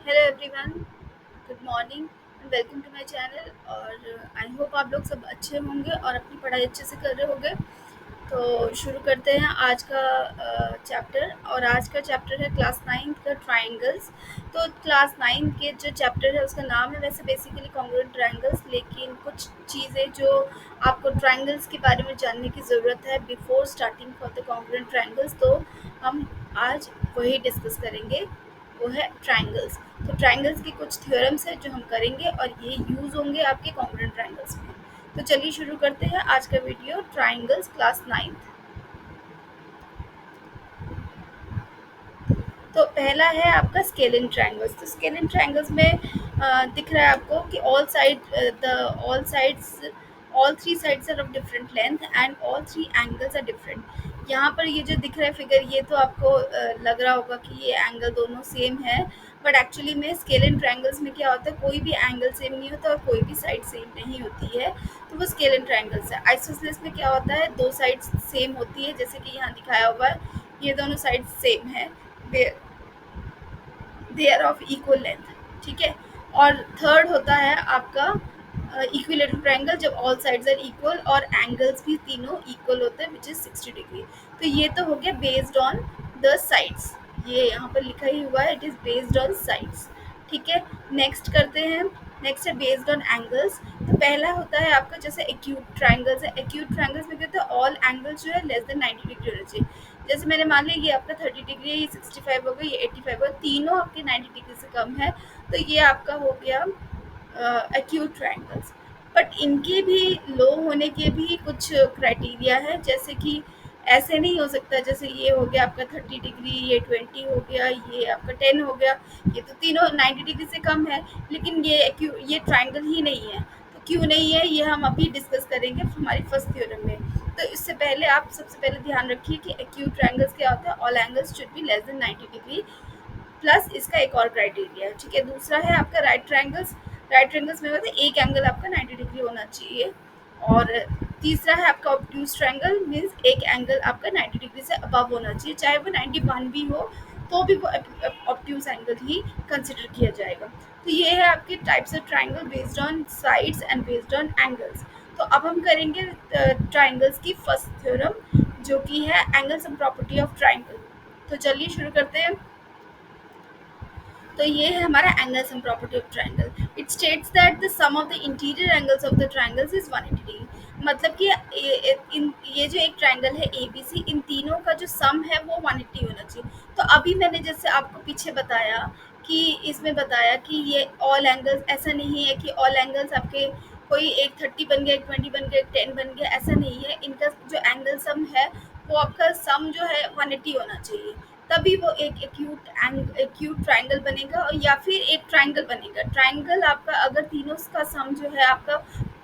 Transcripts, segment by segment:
Hello everyone, good morning and welcome to my channel. और I hope आप लोग सब अच्छे होंगे और अपनी पढ़ाई अच्छे से कर रहे होंगे। तो शुरू करते हैं आज का चैप्टर। और आज का चैप्टर है क्लास नाइन्थ का ट्राइंगल्स। तो क्लास नाइन्थ के जो चैप्टर है उसका नाम है वैसे बेसिकली कॉन्ग्रुएंट ट्राइंगल्स, लेकिन कुछ चीज़ें जो आपको ट्राइंगल्स के बारे में जानने की ज़रूरत है before starting for the congruent triangles, तो हम आज वही डिस्कस करेंगे। वो है ट्राइंगल्स। तो ट्राइंगल्स के कुछ थ्योरम्स है जो हम करेंगे और ये यूज़ होंगे आपके कॉन्ग्रुएंट ट्राइंगल्स में। तो चलिए शुरू करते हैं आज का वीडियो, ट्राइंगल्स क्लास नाइन्थ। तो पहला है आपका स्केलिंग ट्रायंगल्स। तो स्केलिंग ट्रायंगल्स में दिख रहा है आपको कि all three sides are of different length and all three angles are different. यहाँ पर ये जो दिख रहा है फिगर, ये तो आपको लग रहा होगा कि ये एंगल दोनों सेम है, बट एक्चुअली में स्केलिंग ट्रायंगल्स में क्या होता है, कोई भी एंगल सेम नहीं होता और कोई भी साइड सेम नहीं होती है। तो वो स्केलिंग ट्रायंगल्स है। आइसोसेलेस में क्या होता है, दो साइड्स सेम होती है, जैसे कि यहाँ दिखाया हुआ है, ये दोनों साइड सेम है, they are of equal length. ठीक है। और थर्ड होता है आपका इक्विलेटरल ट्रायंगल, जब ऑल साइड्स आर इक्वल और एंगल्स भी तीनों इक्वल होते हैं, विच इज 60 डिग्री। तो ये तो हो गया बेस्ड ऑन द साइड्स, ये यहाँ पर लिखा ही हुआ है, it is based on sides. ठीक है। नेक्स्ट करते हैं, नेक्स्ट है बेस्ड ऑन एंगल्स। तो पहला होता है आपका जैसे एक्यूट ट्रायंगल्स है। एक्यूट ट्रायंगल्स में कहते हैं ऑल एंगल्स जो है लेस देन 90 डिग्री होना चाहिए। जैसे मैंने मान लिया ये आपका 30 डिग्री है, ये 65 हो गया, ये 85 हो गया, तीनों आपके 90 डिग्री से कम है, तो ये आपका हो गया एक्यूट ट्रायंगल्स। बट इनके भी लो होने के भी कुछ क्राइटेरिया है, जैसे कि ऐसे नहीं हो सकता जैसे ये हो गया आपका 30 डिग्री, ये 20 हो गया, ये आपका 10 हो गया, ये तो तीनों 90 डिग्री से कम है, लेकिन ये ट्रायंगल ही नहीं है। तो क्यों नहीं है ये हम अभी डिस्कस करेंगे हमारी फर्स्ट थ्योरम में। तो इससे पहले आप सबसे पहले ध्यान रखिए कि एक्यूट ट्रायंगल्स क्या होता है, all angles should be less than 90 degree, plus इसका एक और क्राइटेरिया है। ठीक है। दूसरा है आपका राइट ट्रायंगल्स। राइट ट्रायंगल्स में होता है एक एंगल आपका 90 डिग्री होना चाहिए। और तीसरा है आपका ऑब्ट्यूज ट्रायंगल, मीन्स एक एंगल आपका 90 डिग्री से अबव होना चाहिए, चाहे वो 91 भी हो तो भी वो ऑब्ट्यूज एंगल ही कंसिडर किया जाएगा। तो ये है आपके types of triangle based on sides and based on angles. तो अब हम करेंगे ट्रायंगल्स की फर्स्ट थ्योरम, जो कि है angle sum property of triangle. तो चलिए शुरू करते हैं। तो ये है हमारा angle sum property of triangle. It states that the sum of the interior angles of the triangles is 180 degree. मतलब कि ये जो एक ट्रायंगल है ABC, इन तीनों का जो सम है वो 180 होना चाहिए। तो अभी मैंने जैसे आपको पीछे बताया कि इसमें बताया कि ये ऑल एंगल्स, ऐसा नहीं है कि ऑल एंगल्स आपके कोई एक 30 बन गया, एक 20 बन गया, एक 10 बन गया, ऐसा नहीं है। इनका जो एंगल सम है वो आपका सम जो है 180 होना चाहिए, तभी वो एक एक्यूट ट्रायंगल बनेगा, और या फिर एक ट्रायंगल बनेगा। ट्रायंगल आपका अगर तीनों का सम जो है आपका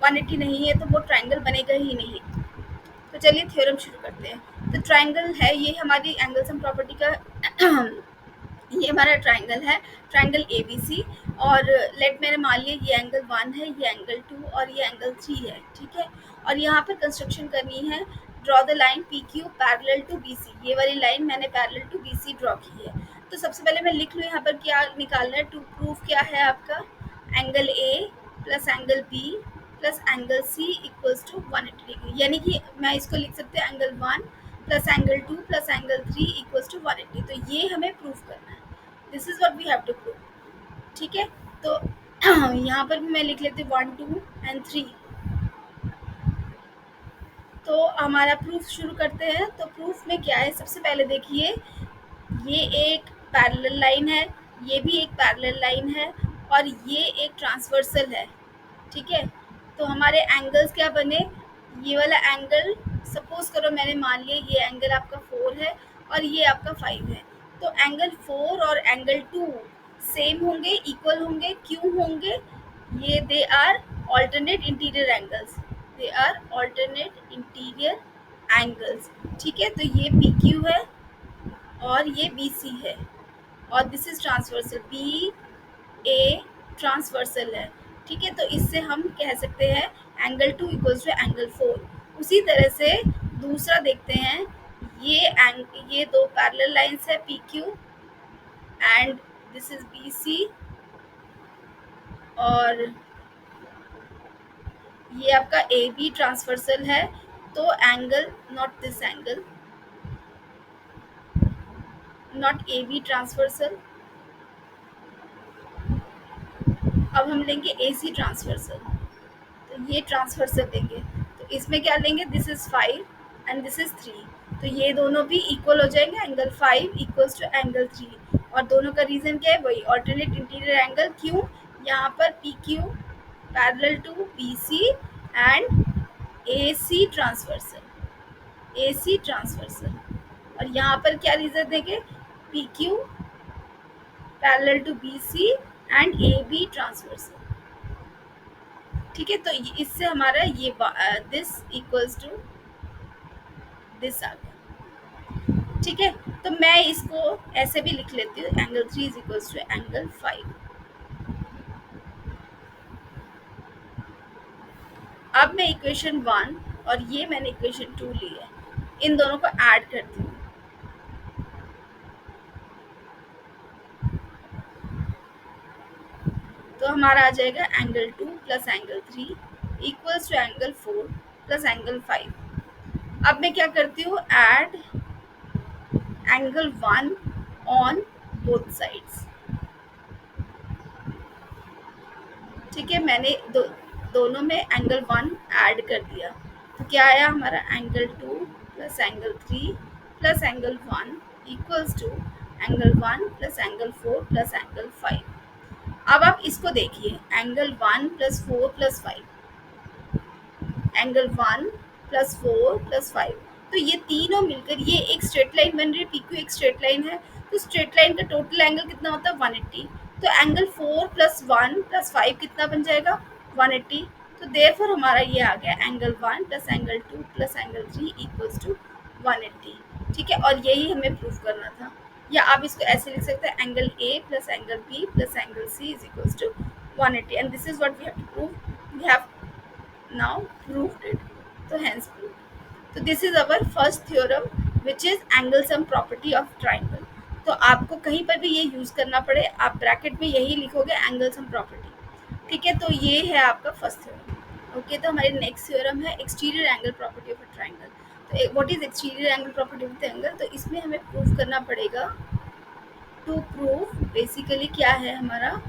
180 नहीं है तो वो ट्रायंगल बनेगा ही नहीं। तो चलिए थ्योरम शुरू करते हैं। तो ट्रायंगल है, ये हमारी एंगल सम प्रॉपर्टी का ये हमारा ट्रायंगल है, ट्रायंगल ABC। और लेट मैंने मान लिया ये एंगल 1 है, ये एंगल 2 और ये एंगल 3 है। ठीक है। और यहाँ पर कंस्ट्रक्शन करनी है, draw the line PQ parallel to BC। ये वाली लाइन मैंने पैरेलल टू BC ड्रॉ की है। तो सबसे पहले मैं लिख लूँ यहाँ पर क्या निकालना है। टू प्रूफ क्या है आपका, angle A plus angle B plus angle C equals to 180 degree. यानी कि मैं इसको लिख सकते हैं angle 1 plus angle 2 plus angle 3 equals to 180। तो ये हमें प्रूफ करना है, this is what we have to prove. ठीक है। तो यहाँ पर भी मैं लिख लेती हूँ 1 2 एंड 3। तो हमारा प्रूफ शुरू करते हैं। तो प्रूफ में क्या है, सबसे पहले देखिए, ये एक पैरेलल लाइन है, ये भी एक पैरेलल लाइन है, और ये एक ट्रांसवर्सल है। ठीक है। तो हमारे एंगल्स क्या बने, ये वाला एंगल सपोज करो मैंने मान लिया ये एंगल आपका 4 है और ये आपका 5 है। तो एंगल 4 और एंगल 2 सेम होंगे, इक्वल होंगे। क्यों होंगे, ये they are alternate interior angles, they are alternate interior angles. ठीक है। तो ये PQ है और ये BC है, और this is transversal, BA transversal है। ठीक है। तो इससे हम कह सकते हैं एंगल 2 इक्वल्स टू एंगल 4। उसी तरह से दूसरा देखते हैं, ये दो पैरेलल लाइंस है PQ and this is BC, और ये आपका ए बी ट्रांसवर्सल है, तो angle, not this angle, not A B transversal. अब हम लेंगे ए सी ट्रांसवर्सल, तो ये ट्रांसवर्सल लेंगे, तो इसमें क्या लेंगे, this is 5 and this is 3, तो ये दोनों भी इक्वल हो जाएंगे, एंगल 5 इक्वल्स टू एंगल 3, और दोनों का रीजन क्या है, वही ऑल्टरनेट इंटीरियर एंगल। क्यों, यहाँ पर P Q parallel to B C and A C transversal, A C transversal, और यहाँ पर क्या रीजन देंगे, P Q parallel to B C and A B transversal. ठीक है, तो इससे हमारा ये दिस इक्वल्स टू दिस आ गया। ठीक है, तो मैं इसको ऐसे भी लिख लेती हूँ, angle 3 is equals to angle 5। अब मैं इक्वेशन 1 और ये मैंने इक्वेशन 2 ली है, इन दोनों को ऐड करती हूँ, तो हमारा आ जाएगा angle 2 plus angle 3 equals to angle 4 plus angle 5। अब मैं क्या करती हूँ, add angle 1 on both sides. ठीक है, मैंने दोनों में एंगल 1 ऐड कर दिया, तो क्या आया हमारा, angle 2 plus angle 3 plus angle 1 equals to angle 1 plus angle 4 plus angle 5। अब आप इसको देखिए, angle 1 plus 4 plus 5, angle 1 plus 4 plus 5, तो ये तीनों मिलकर ये एक स्ट्रेट लाइन बन रही है, पीक्यू एक स्ट्रेट लाइन है, तो स्ट्रेट लाइन का टोटल एंगल कितना होता है, 180, तो एंगल 4 प्लस 1 प्लस 5 कितना बन जाएगा, 180, तो देयरफॉर हमारा ये आ गया angle 1 plus angle 2 plus angle 3 equals to 180। ठीक है, और यही हमें प्रूव करना था, या आप इसको ऐसे लिख सकते हैं, angle A plus angle B plus angle C is equals to 180, and this is what we have to prove, we have now proved it, so hence proved। तो this is our first theorem which is angle sum property of triangle। तो आपको कहीं पर भी ये use करना पड़े, आप ब्रैकेट में यही लिखोगे एंगल सम प्रॉपर्टी। ठीक है, तो ये है आपका फर्स्ट थ्योरम। ओके, तो हमारे नेक्स्ट थ्योरम है exterior angle property of a triangle. तो what is exterior angle property of the angle, तो इसमें हमें प्रूव करना पड़ेगा, टू प्रूव बेसिकली क्या है हमारा,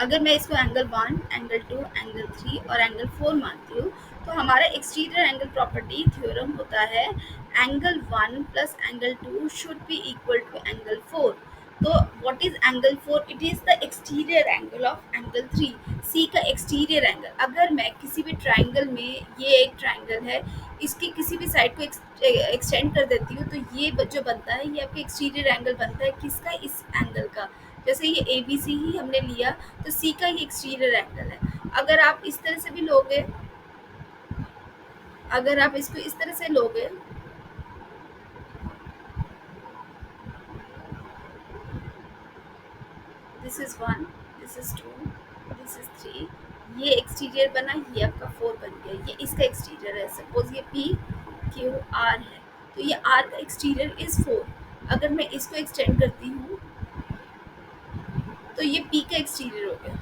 अगर मैं इसको एंगल 1, एंगल 2, एंगल 3 और एंगल 4 मानती हूँ, तो हमारा एक्सटीरियर एंगल प्रॉपर्टी थ्योरम होता है angle 1 plus angle 2 should be equal to angle 4। तो what is angle 4, it is the exterior angle of angle 3, C का एक्सटीरियर एंगल। अगर मैं किसी भी ट्राइंगल में, ये एक ट्राइंगल है, इसकी किसी भी साइड को एक्सटेंड कर देती हूँ, तो ये जो बनता है ये आपका एक्सटीरियर एंगल बनता है, किसका, इस एंगल का। जैसे ये ए बी सी ही हमने लिया, तो सी का ही एक्सटीरियर एंगल है। अगर आप इस तरह से भी लोगे, अगर आप इसको इस तरह से लोगे, this is 1, this is 2, this is 3, ये एक्सटीरियर बना, ये आपका 4 बन गया, ये इसका एक्सटीरियर है। सपोज ये पी क्यू आर है, तो ये आर का एक्सटीरियर इज 4। अगर मैं इसको एक्सटेंड करती हूँ, तो ये पी का एक्सटीरियर हो गया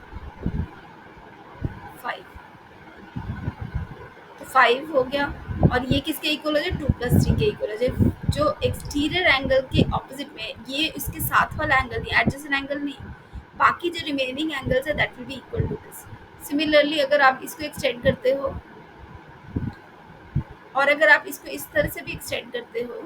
5, तो 5 हो गया, और ये किसके इक्वल हो जाए, 2 प्लस 3 के इक्वल हो जाए। जो एक्सटीरियर एंगल के ऑपोजिट में, ये इसके साथ वाला एंगल नहीं, एडजेसेंट एंगल नहीं, बाकी जो रिमेनिंग एंगल्स है that will be equal to this. Similarly अगर आप इसको एक्सटेंड करते हो, और अगर आप इसको इस तरह से भी एक्सटेंड करते हो,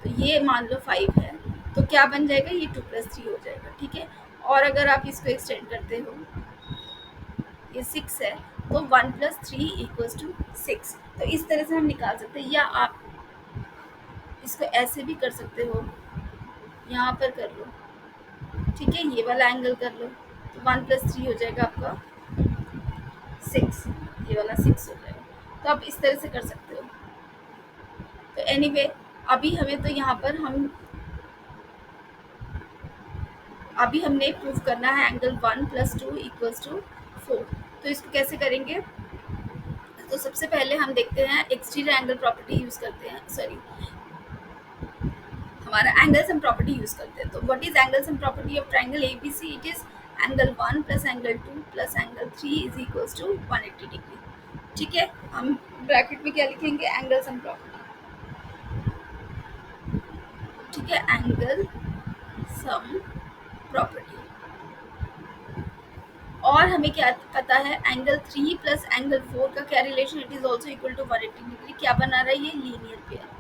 तो ये मान लो 5 है, तो क्या बन जाएगा, ये 2 प्लस 3 हो जाएगा। ठीक है, और अगर आप इसको एक्सटेंड करते हो, ये 6 है, तो 1 प्लस 3 इक्वल्स टू 6। तो इस तरह से हम निकाल सकते हैं, या आप इसको ऐसे भी कर सकते हो, यहाँ पर कर लो। ठीक है, ये वाला एंगल कर लो, तो 1 प्लस 3 हो जाएगा आपका 6, ये वाला 6 हो जाएगा। तो आप इस तरह से कर सकते हो। तो एनीवे अभी हमें तो यहाँ पर अभी हमने प्रूव करना है एंगल 1 प्लस 2 इक्वल्स टू 4। तो इसको कैसे करेंगे, तो सबसे पहले हम देखते हैं एक्सटीरियर एंगल प्रॉपर्टी यूज करते हैं, सॉरी, हमारा एंगल सम प्रॉपर्टी यूज करते हैं। तो what is angle sum property of triangle ABC? It is angle 1 plus angle 2 plus angle 3 is equals to 180 degree. ठीक है, हम ब्रैकेट में क्या लिखेंगे? Angle sum property. ठीक है, एंगल सम प्रॉपर्टी। और हमें क्या पता है? एंगल 3 प्लस एंगल 4 का क्या relation? It is also equal to 180 degree. क्या बना रहा है? ये लीनियर पेयर।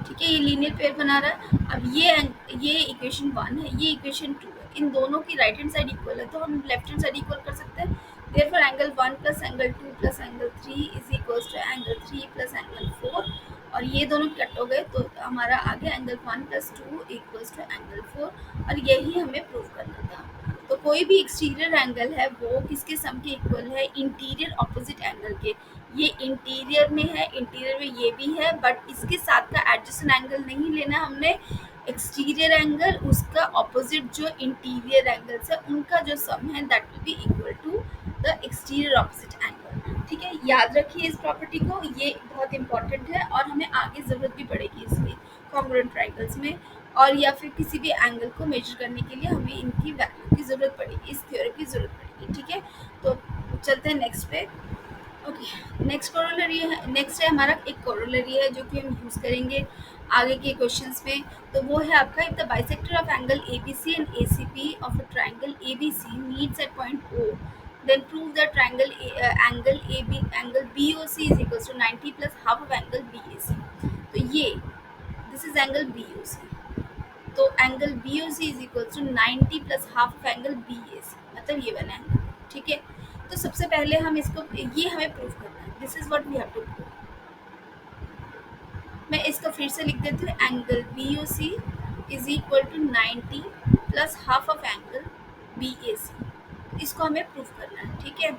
ठीक है, ये लीनियर पेयर बना रहा है। अब ये इक्वेशन 1 है, ये इक्वेशन 2 है। इन दोनों की राइट हैंड साइड इक्वल है, तो हम लेफ्ट हैंड साइड इक्वल कर सकते हैं। Therefore angle 1 plus angle 2 plus angle 3 is equals to angle 3 plus angle 4। और ये दोनों कट हो गए, तो हमारा आ गया angle 1 plus 2 equals to angle 4। और यही हमें प्रूव करना था। तो कोई भी एक्सटीरियर एंगल है वो किसके सम के इक्वल है? इंटीरियर ऑपोजिट एंगल के। ये इंटीरियर में है, इंटीरियर में ये भी है, बट इसके साथ का एडजेसेंट एंगल नहीं लेना हमने। एक्सटीरियर एंगल, उसका ऑपोजिट जो इंटीरियर एंगल्स है उनका जो सम है that will be equal to the exterior opposite angle. ठीक है, याद रखिए इस प्रॉपर्टी को, ये बहुत इंपॉर्टेंट है और हमें आगे ज़रूरत भी पड़ेगी इसकी कॉन्ग्रुएंट ट्रायंगल्स में, और या फिर किसी भी एंगल को मेजर करने के लिए हमें इनकी वैल्यू की ज़रूरत पड़ेगी, इस थ्योरम की ज़रूरत पड़ेगी। ठीक है, तो चलते हैं नेक्स्ट पे। ओके, नेक्स्ट कोरोलरी है, नेक्स्ट है हमारा एक कोरोलरी है जो कि हम यूज़ करेंगे आगे के क्वेश्चंस में। तो वो है आपका, if the bisector of angle ABC and ACB of a triangle ABC meets at point O, then prove that triangle angle BOC is equals to 90 plus half of angle BAC। तो ये this is angle BOC, तो angle BOC is equals to 90 plus half of angle BAC, मतलब ये बना angle. ठीक है, तो सबसे पहले हम इसको, ये हमें प्रूव करना है, this is what we have to prove. मैं इसको फिर से लिख देती हूँ, angle BOC is equal to 90 plus half of angle BAC। इसको हमें प्रूव करना है। ठीक है,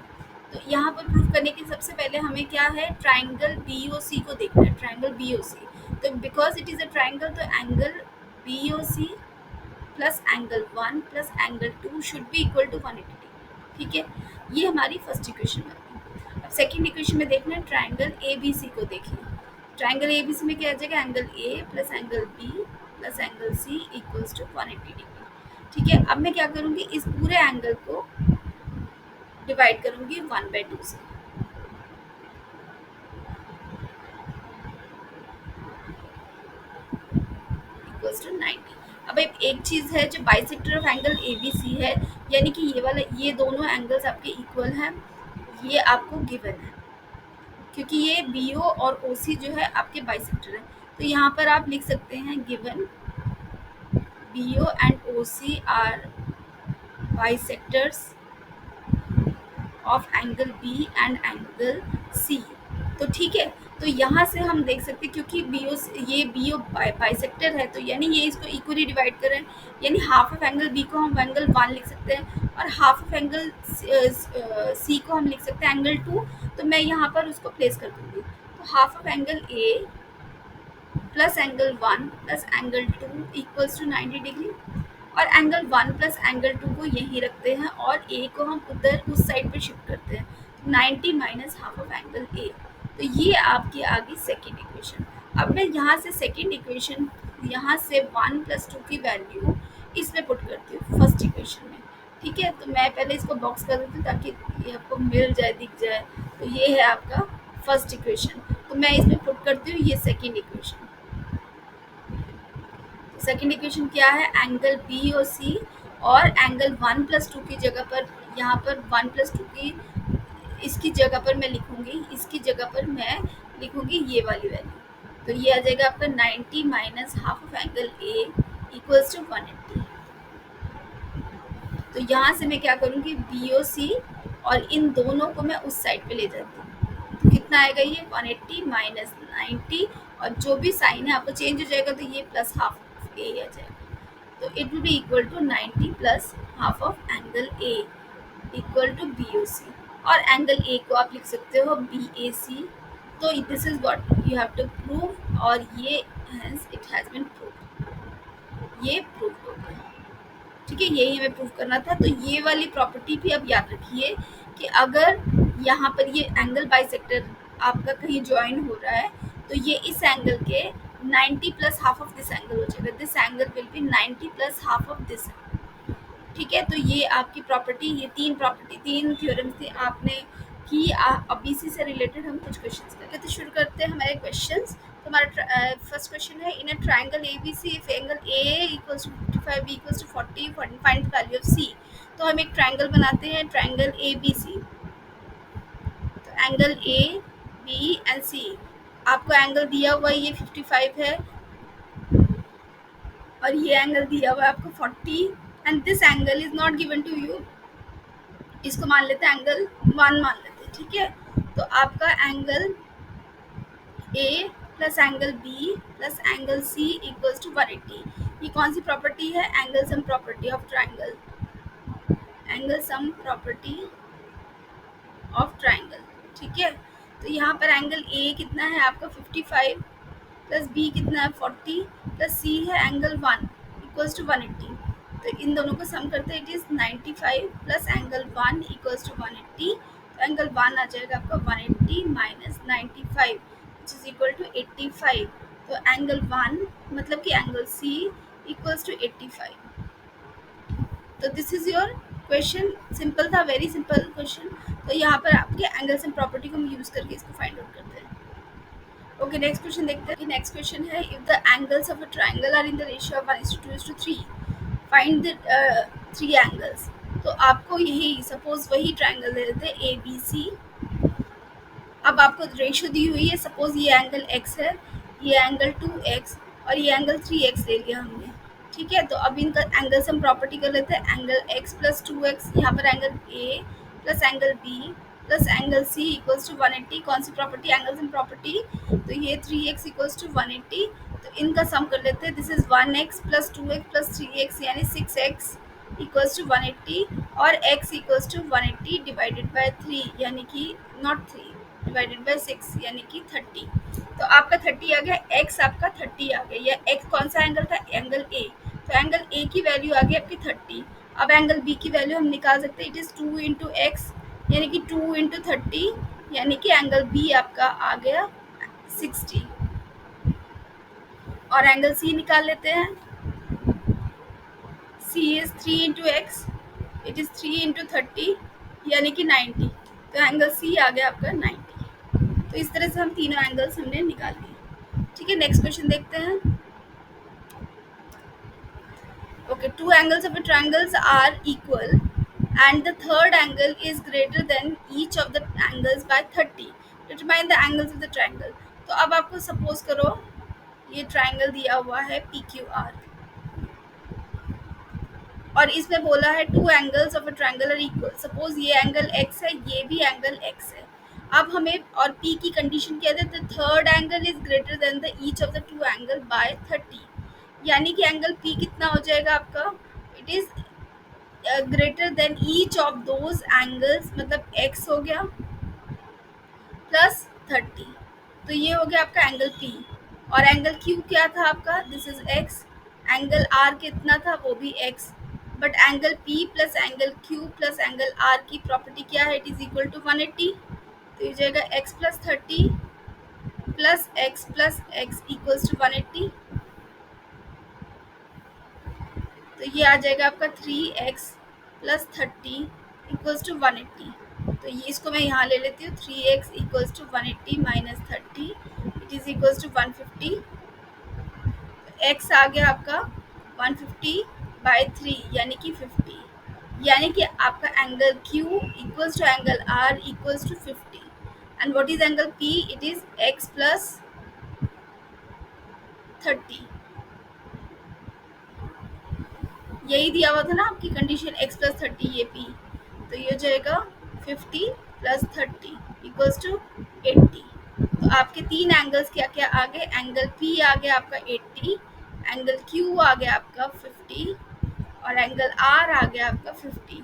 तो यहाँ पर प्रूव करने के सबसे पहले हमें क्या है? ट्राइंगल BOC को देखना है, ट्राइंगल BOC। तो because it is a triangle, तो angle BOC plus angle 1 plus angle 2 should be equal to 180 degree. ठीक है, ये हमारी फर्स्ट इक्वेशन बन गई। अब सेकेंड इक्वेशन में देखना है, ट्राइंगल ABC को देखिए। ट्राइंगल ABC में क्या आ जाएगा? Angle A plus angle B plus angle C equals to 180 degree. ठीक है, अब मैं क्या करूँगी? इस पूरे एंगल को डिवाइड करूँगी 1/2 से। Equals to 90। अब एक चीज़ है, जो बाइसेक्टर ऑफ एंगल ABC है, यानी कि ये वाला, ये दोनों एंगल्स आपके इक्वल हैं, ये आपको गिवन है, क्योंकि ये BO और OC जो है आपके बाइसेक्टर है। तो यहाँ पर आप लिख सकते हैं, given BO and OC are bisectors of angle B and angle C। तो ठीक है, तो यहाँ से हम देख सकते हैं, क्योंकि ये BO बाइसेक्टर है, तो यानी ये इसको इक्वली डिवाइड कर रहे हैं, यानी हाफ ऑफ एंगल B को हम एंगल 1 लिख सकते हैं और हाफ ऑफ एंगल C को हम लिख सकते हैं एंगल 2। तो मैं यहाँ पर उसको प्लेस कर दूँगी। तो half of angle A plus angle 1 plus angle 2 equals to 90 degree, और एंगल 1 प्लस एंगल 2 को यहीं रखते हैं और A को हम उधर उस साइड पे शिफ्ट करते हैं। 90 minus half of angle A, तो ये आपकी आ गई सेकेंड इक्वेशन। अब मैं यहाँ से सेकेंड इक्वेशन, यहाँ से 1 प्लस 2 की वैल्यू इसमें पुट करती हूँ फर्स्ट इक्वेशन में। ठीक है, तो मैं पहले इसको बॉक्स कर देती हूँ ताकि ये आपको मिल जाए, दिख जाए। तो ये है आपका फर्स्ट इक्वेशन, तो मैं इसमें पुट करती हूँ ये सेकेंड इक्वेशन। सेकेंड इक्वेशन क्या है? एंगल BOC और एंगल 1 प्लस 2 की जगह पर, यहाँ पर 1 प्लस 2 की इसकी जगह पर मैं लिखूँगी, इसकी जगह पर मैं लिखूँगी ये वाली वैल्यू। तो ये आ जाएगा आपका 90 minus half of angle A equals to 180। तो यहाँ से मैं क्या करूँगी? BOC और इन दोनों को मैं उस साइड पे ले जाती हूँ। तो कितना आएगा? ये 180 माइनस 90, और जो भी साइन है आपको चेंज हो जाएगा, तो ये प्लस हाफ ऑफ A आ जाएगा। तो it will be equal to 90 plus half of angle A equal to BOC, और एंगल A को आप लिख सकते हो BAC। तो this is what you have to prove, और ये hence it has been prove, ये प्रूव हो गया। ठीक है, यही हमें प्रूव करना था। तो ये वाली प्रॉपर्टी भी अब याद रखिए कि अगर यहाँ पर ये एंगल बाइसेक्टर आपका कहीं ज्वाइन हो रहा है, तो ये इस एंगल के 90 plus half of this angle हो जाएगा, this angle will be 90 plus half of this. ठीक है, तो ये आपकी प्रॉपर्टी, ये तीन थ्योरम्स थी आपने की। अब इसी से रिलेटेड हम कुछ क्वेश्चंस करेंगे। तो शुरू करते हैं हमारे क्वेश्चंस। तो हमारा फर्स्ट क्वेश्चन है, in a triangle A B C if angle A equals to 55 B equals to 40 find the value of C. तो हम एक ट्राइंगल बनाते हैं, ट्राइंगल ए बी सी। तो angle A B and C, आपको angle दिया हुआ है ये 55 है, और ये एंगल दिया हुआ है आपको 40, and this angle is not given to you. इसको मान लेते हैं एंगल 1 मान लेते हैं। ठीक है, तो आपका angle A plus angle B plus angle C equals to 180। ये कौन सी प्रॉपर्टी है? Angle sum property of triangle, angle sum property of triangle. ठीक है, तो यहाँ पर एंगल ए कितना है आपका 55 प्लस बी कितना है 40 प्लस सी है एंगल 1 इक्वल्स टू 180। तो इन दोनों को सम करते हैं, it is 95 plus angle 1 equals to 180। तो एंगल 1 आ जाएगा आपका 180 minus 95 which is equal to 85। तो एंगल 1 मतलब कि एंगल सी इक्वल्स टू 85। तो this is your question. Simple था, वेरी सिंपल क्वेश्चन। तो यहाँ पर आपके एंगल्स एंड प्रॉपर्टी को हम यूज़ करके इसको फाइंड आउट करते हैं। ओके, नेक्स्ट क्वेश्चन देखते हैं। नेक्स्ट क्वेश्चन है, if the angles of a triangle are in the ratio of 1:2:3 find the 3 angles. तो आपको यही सपोज वही ट्राइंगल दे देते हैं ए बी सी। अब आपको रेशियो दी हुई है, सपोज ये एंगल x है, ये एंगल 2x और ये एंगल 3x ले लिया हमने। ठीक है, तो अब इनका एंगल्स हम प्रॉपर्टी कर लेते हैं, एंगल x प्लस 2x, यहाँ पर angle a plus angle b plus angle c equals to 180। कौन सी प्रॉपर्टी? Angles and property. तो ये 3x इक्वल्स टू 180, तो इनका सम कर लेते हैं। This is 1x plus 2x plus 3x यानी 6x इक्वल्स टू 180, और x equals to 180 divided by 3 यानी कि नॉट 3 डिवाइडेड बाय 6 यानी कि 30। तो आपका 30 आ गया, x आपका 30 आ गया। या x कौन सा एंगल था? Angle a। तो एंगल a की वैल्यू आ गई आपकी 30। अब एंगल b की वैल्यू हम निकाल सकते हैं, इट इज़ 2 इंटू एक्स यानी कि 2 इंटू 30 यानी कि एंगल b आपका आ गया 60। और एंगल c निकाल लेते हैं, c is 3 into x, it is 3 into 30 यानी कि 90। तो एंगल c आ गया आपका 90। तो इस तरह से हम तीनों एंगल्स हमने निकाल लिए। ठीक है, नेक्स्ट क्वेश्चन देखते हैं। Okay, 2 angles of a triangles are equal and the third angle is greater than each of the angles by 30. Determine the angles of the triangle. तो अब आपको सपोज करो ये ट्राइंगल दिया हुआ है PQR, और इसमें बोला है 2 angles of a triangle are equal. Suppose ये एंगल x है, ये भी एंगल x है। अब हमें और P की कंडीशन क्या है? The third angle is greater than the each of the 2 angle by 30, यानी कि एंगल P कितना हो जाएगा आपका? It is greater than each of those angles, मतलब x हो गया प्लस 30। तो ये हो गया आपका एंगल P। और एंगल Q क्या था आपका? This is x। Angle R कितना था? वो भी x। But angle P plus angle Q plus angle R की प्रॉपर्टी क्या है? It is equal to 180। तो ये जाएगा x plus 30 plus x equals to 180। तो ये आ जाएगा आपका 3x प्लस 30 इक्वल्स टू 180। तो ये इसको मैं यहाँ ले लेती हूँ, 3x equals to 180 minus 30 it is equals to 150। x आ गया आपका 150 बाई 3 यानी कि 50, यानी कि आपका angle Q equals to angle R equals to 50। And what is angle P? It is x plus 30। यही दिया हुआ था ना आपकी कंडीशन, x प्लस 30 ये P। तो ये हो जाएगा 50 प्लस 30 इक्वल्स टू 80। तो आपके तीन एंगल्स क्या क्या आ गए? एंगल P आ गया आपका 80, एंगल Q आ गया आपका 50 और एंगल R आ गया आपका 50।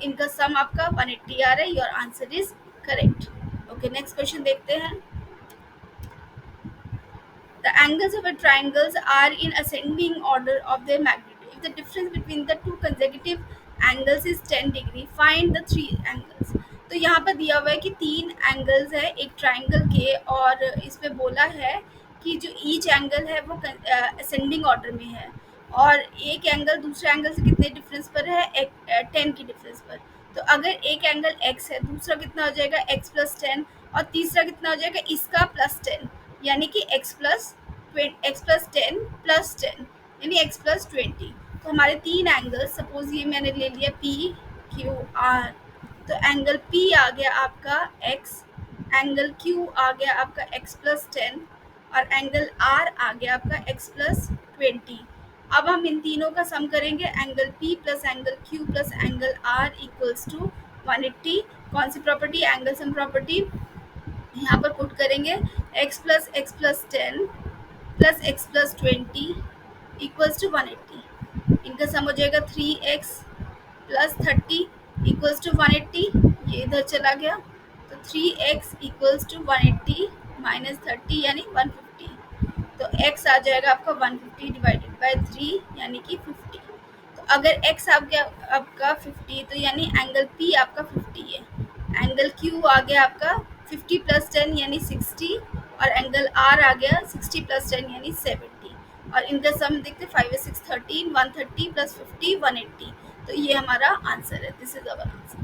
इनका सम आपका 180 आ रहा है। Your answer is correct. Okay, next question देखते हैं। The angles of a triangles are in ascending order of their magnitude. If the difference between the two consecutive angles is 10 degree, find the 3 angles. तो यहाँ पर दिया हुआ है कि 3 angles है एक ट्राइंगल के, और इसमें बोला है कि जो ईच एंगल है वो असेंडिंग ऑर्डर में है, और एक एंगल दूसरे एंगल से कितने डिफरेंस पर है, 10 की डिफरेंस पर। तो अगर एक एंगल x है, दूसरा कितना हो जाएगा x+10, और तीसरा कितना हो जाएगा इसका +10, यानी कि x+10 +10 यानी x+20। तो हमारे तीन एंगल, सपोज ये मैंने ले लिया PQR, तो एंगल P आ गया आपका x, एंगल Q आ गया आपका x+10, और एंगल R आ गया आपका x+20। अब हम इन तीनों का सम करेंगे, angle P plus angle Q plus angle R equals to 180। कौन सी प्रॉपर्टी, एंगल सम प्रॉपर्टी यहाँ पर पुट करेंगे, x+10 plus x+20 equals to 180। इनका सम हो जाएगा 3x+30 इक्वल्स टू 180, ये इधर चला गया, तो 3x इक्वल्स टू 180 माइनस 30 यानी 150। तो x आ जाएगा आपका 150 डिवाइडेड बाय 3 यानी कि 50। तो अगर x आपका 50, तो यानी एंगल P आपका 50 है, एंगल Q आ गया आपका 50 प्लस 10 यानी 60, और एंगल R आ गया 60 प्लस 10 यानी 70। और इनका सम देखते 5 6 13 130 प्लस 50 180। तो ये हमारा आंसर है, this is our answer.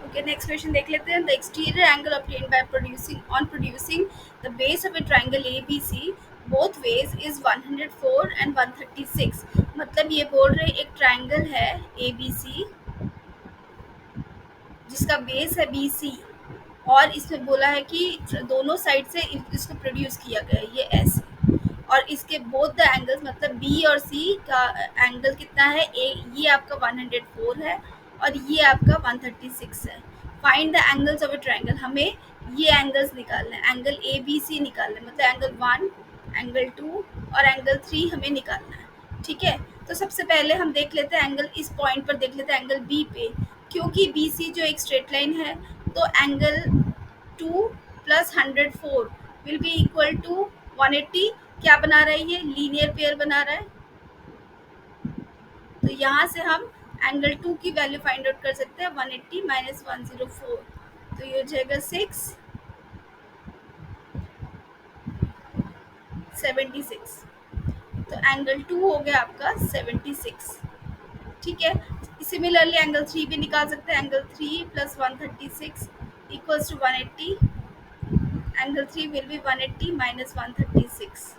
Okay, next question देख लेते हैं। The exterior angle obtained by producing the base of A triangle ABC both ways is 104 and 136। मतलब ये बोल रहे एक ट्राइंगल है ABC जिसका बेस है BC, और इसमें बोला है कि दोनों साइड से इसको प्रोड्यूस किया गया है, ये ऐसे, और इसके बोथ द एंगल्स मतलब B और C का एंगल कितना है, ये आपका 104 है और ये आपका 136 है। Find the angles of A triangle, हमें ये एंगल्स निकालना है, एंगल ABC निकालना है, मतलब एंगल 1, एंगल 2 और एंगल 3 हमें निकालना है। ठीक है, तो सबसे पहले हम देख लेते हैं एंगल, इस पॉइंट पर देख लेते हैं एंगल B पे, क्योंकि BC जो एक स्ट्रेट लाइन है, तो angle 2 plus 104 will be equal to 180। क्या बना रहा है, ये लीनियर पेयर बना रहा है। तो यहाँ से हम एंगल 2 की वैल्यू फाइंड आउट कर सकते हैं, 180 माइनस 104, तो ये हो जाएगा 76। तो एंगल 2 हो गया आपका 76। ठीक है, सिमिलरली एंगल 3 भी निकाल सकते हैं, angle 3 plus 136 equals to 180, angle 3 will be 180 minus 136,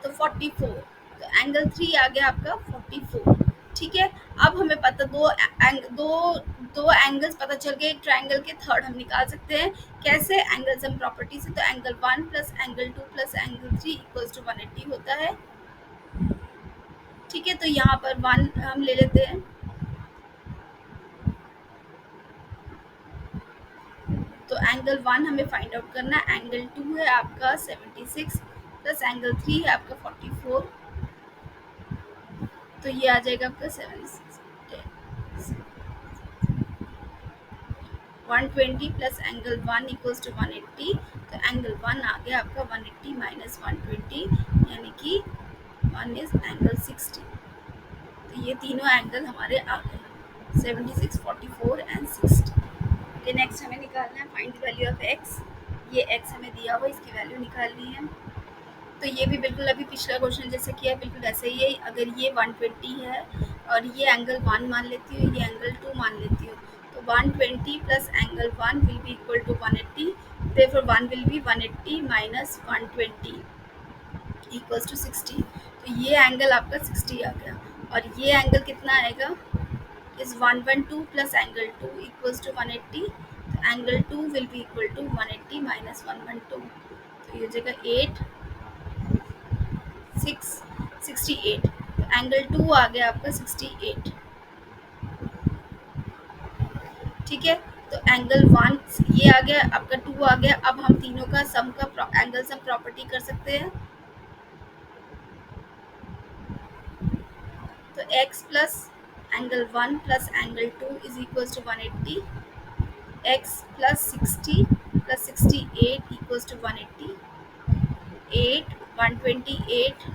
तो 44। तो एंगल 3 आ गया आपका 44। ठीक है, अब हमें पता दो एंगल्स पता चल गए, एक ट्राइंगल के थर्ड हम निकाल सकते हैं कैसे, एंगल सम प्रॉपर्टी से। तो angle 1 plus angle 2 plus angle 3 equals to 180 होता है। ठीक है, तो यहाँ पर 1 हम ले लेते हैं, तो एंगल 1 हमें फाइंड आउट करना है, एंगल 2 है आपका 76 प्लस एंगल 3 है आपका 44, तो ये आ जाएगा आपका 76 120 प्लस एंगल 1 इक्वल्स टू 180। तो एंगल 1 आ गया आपका 180 माइनस 120 यानी कि 1 इज एंगल 60। तो ये तीनों एंगल हमारे आ गए 76, 44 एंड 60। ओके, नेक्स्ट हमें निकालना है find the value of x। ये x हमें दिया हुआ, इसकी वैल्यू निकालनी है। तो ये भी बिल्कुल अभी पिछला क्वेश्चन जैसे किया बिल्कुल ऐसे ही है। अगर ये 120 है और ये एंगल 1 मान लेती हूँ, ये एंगल 2 मान लेती हूँ, तो 120 plus angle 1 will be equal to 180, therefore 1 will be 180 minus 120 equals to 60। तो ये एंगल आपका 60 आ गया, और ये एंगल कितना आएगा, is 112 plus angle 2 equals to 180। तो angle 2 will be equal to 180 minus 112, तो ये हो जाएगा 8 6 68। तो एंगल 2 आ गया आपका 68। ठीक है, तो एंगल 1 ये आ गया आपका, 2 आ गया। अब हम तीनों का सम का एंगल सम प्रॉपर्टी कर सकते हैं। तो x plus angle 1 plus angle 2 is equals to 180, x plus 60 plus 68 equals to 180, 8 128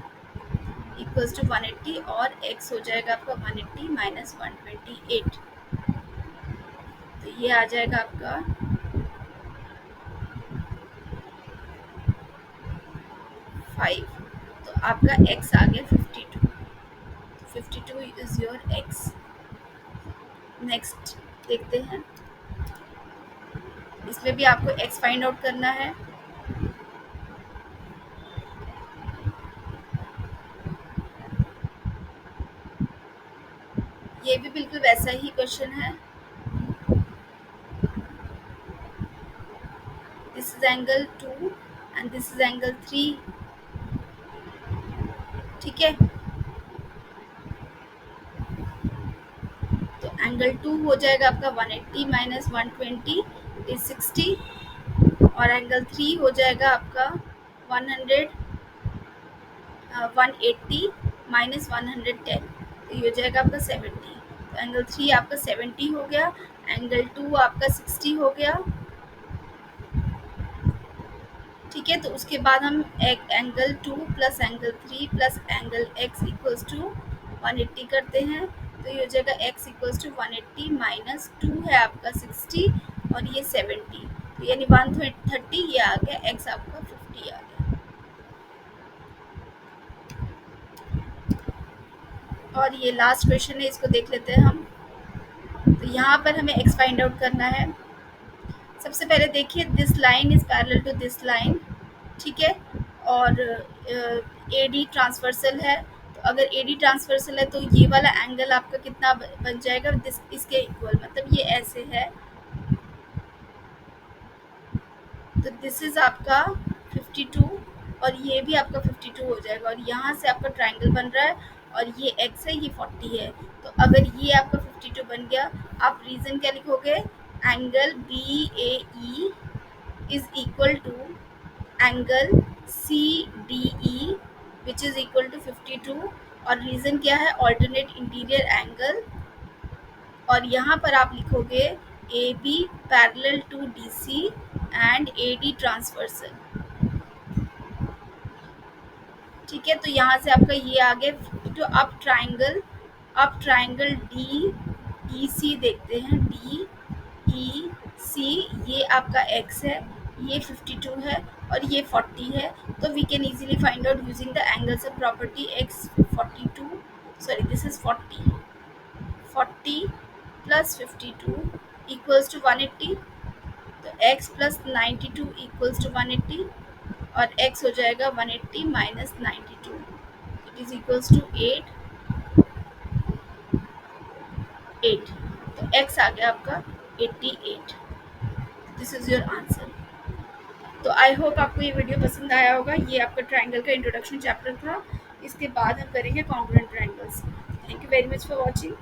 equals to 180, और x हो जाएगा आपका 180 माइनस 128। तो ये आ जाएगा आपका 5। तो आपका x आ गया 52। 52 इज योर x। नेक्स्ट देखते हैं, इसमें भी आपको x फाइंड आउट करना है। ये भी बिल्कुल वैसा ही क्वेश्चन है। This is angle 2 and this is angle 3। ठीक है, तो एंगल 2 हो जाएगा आपका 180 माइनस 120 इज 60, और एंगल 3 हो जाएगा आपका 100 180 माइनस 110, तो ये हो जाएगा आपका 70। तो एंगल 3 आपका 70 हो गया, एंगल 2 आपका 60 हो गया। ठीक है, तो उसके बाद हम angle 2 plus angle 3 plus angle x equals to 180 करते हैं। तो ये हो जाएगा x इक्वल्स टू 180 माइनस 2 है आपका 60 और ये 70, तो यानी 130 ये आ गया, x आपका 50 आ गया। और ये लास्ट क्वेश्चन है, इसको देख लेते हैं हम। तो यहाँ पर हमें x फाइंड आउट करना है। सबसे पहले देखिए, this line is parallel to this line. ठीक है, और ए डी ट्रांसवर्सल है। तो अगर ए डी ट्रांसवर्सल है तो ये वाला एंगल आपका कितना बन जाएगा, इसके इक्वल, मतलब ये ऐसे है। तो दिस इज आपका 52 और ये भी आपका 52 हो जाएगा, और यहाँ से आपका ट्राइंगल बन रहा है और ये x है, ये 40 है। तो अगर ये आपका 52 बन गया, आप रीजन क्या लिखोगे, angle B A E is equal to angle C D E which is equal to 52, और रीजन क्या है, ऑल्टरनेट इंटीरियर एंगल। और यहाँ पर आप लिखोगे A B parallel to D C and A D transversal. ठीक है, तो यहाँ से आपका ये आ गया 52। अब ट्राइंगल डी ई सी देखते हैं, डी ई सी, ये आपका x है, ये 52 है और ये 40 है। तो we can easily find out using the angles of property x 42, sorry this is 40 plus 52 equals to 180। तो x प्लस 92 इक्वल्स टू 180, और x हो जाएगा 180 minus 92, it is equals to 8। तो x आ गया आपका 88। This is your answer. तो I hope आपको ये वीडियो पसंद आया होगा। ये आपका ट्राइंगल का इंट्रोडक्शन चैप्टर था। इसके बाद हम करेंगे congruent triangles. Thank you very much for watching.